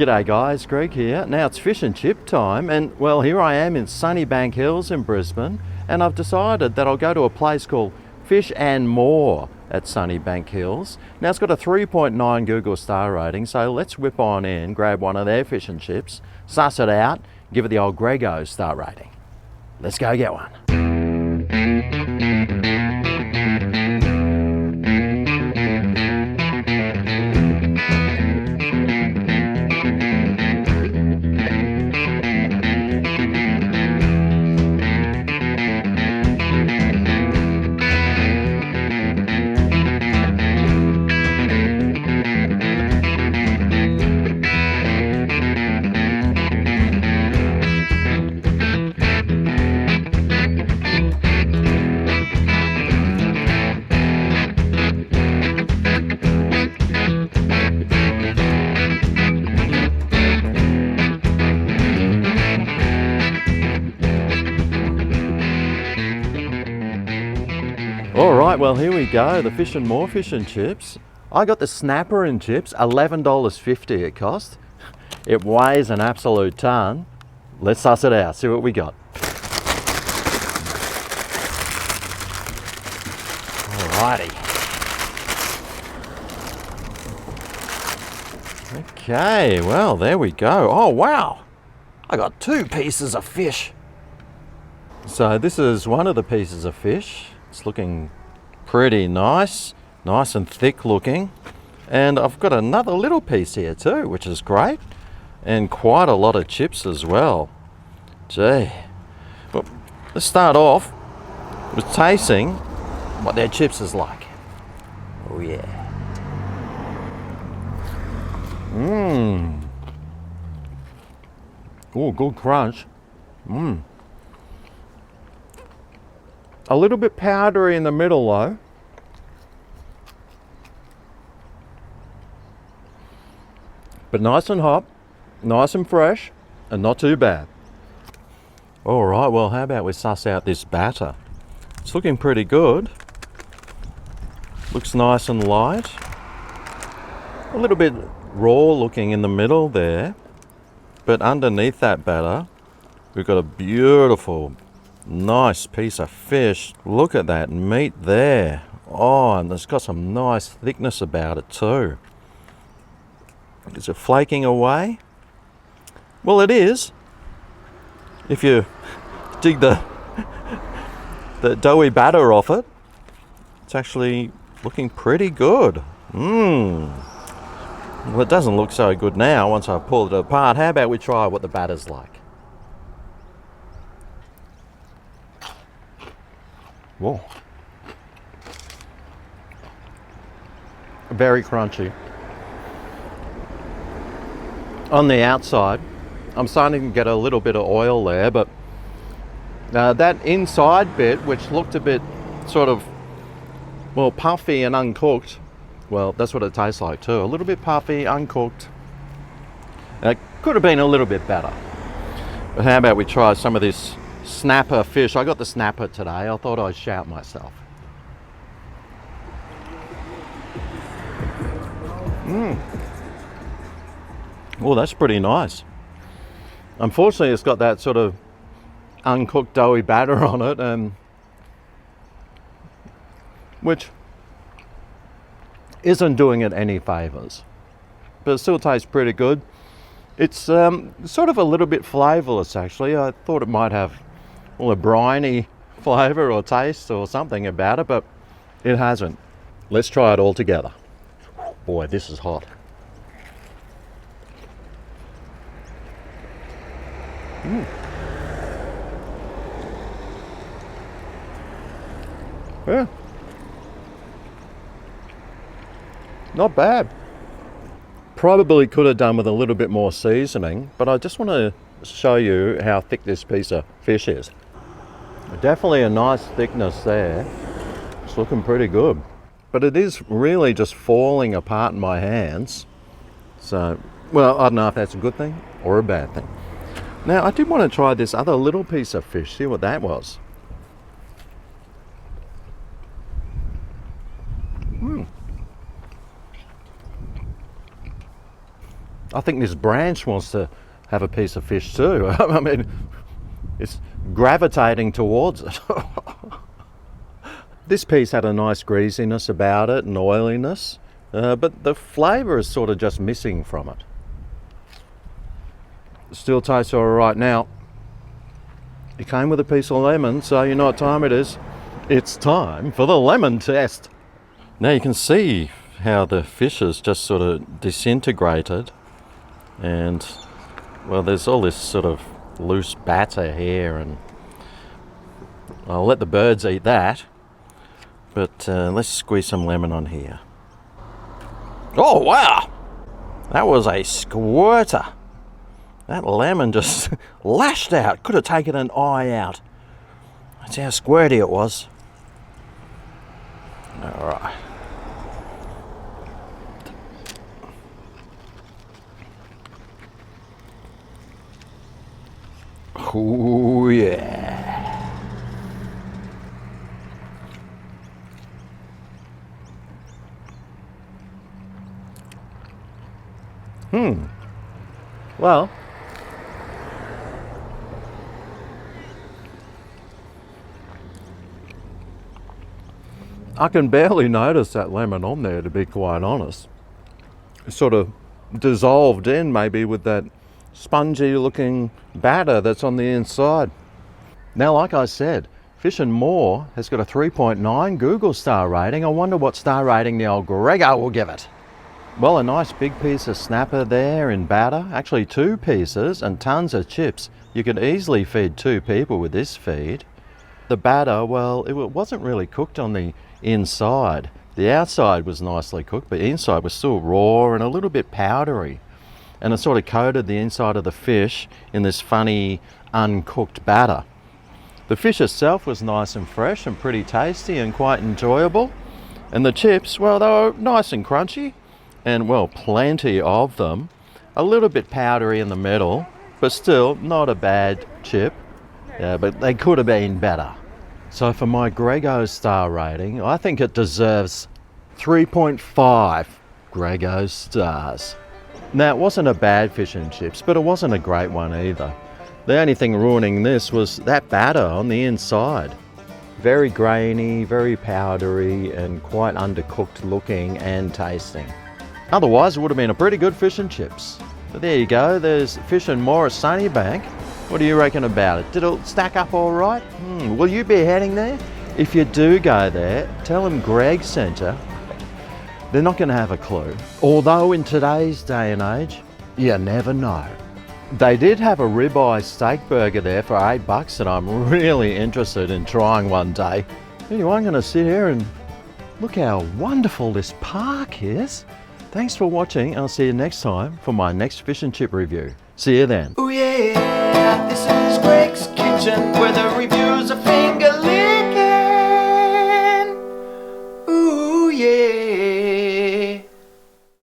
G'day guys, Greg here. Now it's fish and chip time, and well, here I am in Sunnybank Hills in Brisbane, and I've decided that I'll go to a place called Fish and More at Sunnybank Hills. Now it's got a 3.9 Google star rating, so let's whip on in, grab one of their fish and chips, suss it out, give it the old Grego star rating. Let's go get one. Alright, well here we go, the Fish and More fish and chips. I got the snapper and chips, $11.50 it cost. It weighs an absolute ton. Let's suss it out, see what we got. Alrighty. Okay, well there we go. Oh wow, I got 2 pieces of fish. So this is one of the pieces of fish. It's looking pretty nice and thick looking. And I've got another little piece here too, which is great. And quite a lot of chips as well. Gee. Well, let's start off with tasting what their chips is like. Oh yeah. Oh, good crunch. A little bit powdery in the middle though. But nice and hot, nice and fresh, and not too bad. All right, well, how about we suss out this batter? It's looking pretty good. Looks nice and light. A little bit raw looking in the middle there. But underneath that batter, we've got a beautiful, nice piece of fish. Look at that meat there. Oh, and it's got some nice thickness about it too. Is it flaking away? Well, it is. If you dig the doughy batter off it, it's actually looking pretty good. Well, it doesn't look so good now once I pull it apart. How about we try what the batter's like? Whoa. Very crunchy. On the outside, I'm starting to get a little bit of oil there, but that inside bit, which looked a bit sort of, well, puffy and uncooked, well, that's what it tastes like too. A little bit puffy, uncooked. It could have been a little bit better. But how about we try some of this snapper fish? I got the snapper today. I thought I'd shout myself. Oh, that's pretty nice. Unfortunately, it's got that sort of uncooked doughy batter on it, which isn't doing it any favors. But it still tastes pretty good. It's sort of a little bit flavorless actually. I thought it might have, well, a briny flavor or taste or something about it, but it hasn't. Let's try it all together. Boy, this is hot. Yeah. Not bad. Probably could have done with a little bit more seasoning, but I just want to show you how thick this piece of fish is. Definitely a nice thickness there. It's looking pretty good. But it is really just falling apart in my hands. So, well, I don't know if that's a good thing or a bad thing. Now, I did want to try this other little piece of fish, see what that was. I think this branch wants to have a piece of fish too. I mean, it's gravitating towards it. This piece had a nice greasiness about it and oiliness, but the flavour is sort of just missing from it. Still tastes all right. Now, it came with a piece of lemon, so you know what time it is. It's time for the lemon test. Now you can see how the fish has just sort of disintegrated, and well, there's all this sort of loose batter here, and I'll let the birds eat that, but let's squeeze some lemon on here. Oh wow, that was a squirter. That lemon just lashed out. Could have taken an eye out. That's how squirty it was. All right. Oh yeah. Well, I can barely notice that lemon on there, to be quite honest. It's sort of dissolved in maybe with that spongy looking batter that's on the inside. Now, like I said, Fish and More has got a 3.9 Google star rating. I wonder what star rating the old Grego will give it. Well, a nice big piece of snapper there in batter, actually 2 pieces, and tons of chips. You could easily feed 2 people with this feed. The batter, well, it wasn't really cooked on the inside. The outside was nicely cooked, but the inside was still raw and a little bit powdery. And it sort of coated the inside of the fish in this funny uncooked batter. The fish itself was nice and fresh and pretty tasty and quite enjoyable. And the chips, well, they were nice and crunchy, and well, plenty of them. A little bit powdery in the middle, but still not a bad chip. Yeah, but they could have been better. So for my Grego star rating, I think it deserves 3.5 Grego stars. Now, it wasn't a bad fish and chips, but it wasn't a great one either. The only thing ruining this was that batter on the inside. Very grainy, very powdery, and quite undercooked looking and tasting. Otherwise, it would have been a pretty good fish and chips. But there you go, there's Fish and More at Sunnybank. What do you reckon about it? Did it stack up all right? Will you be heading there? If you do go there, tell them Greg sent you. They're not going to have a clue. Although in today's day and age, you never know. They did have a ribeye steak burger there for $8 that I'm really interested in trying one day. Anyway, I'm going to sit here and look how wonderful this park is. Thanks for watching. I'll see you next time for my next fish and chip review. See you then. Oh yeah, this is Greg's Kitchen, where the review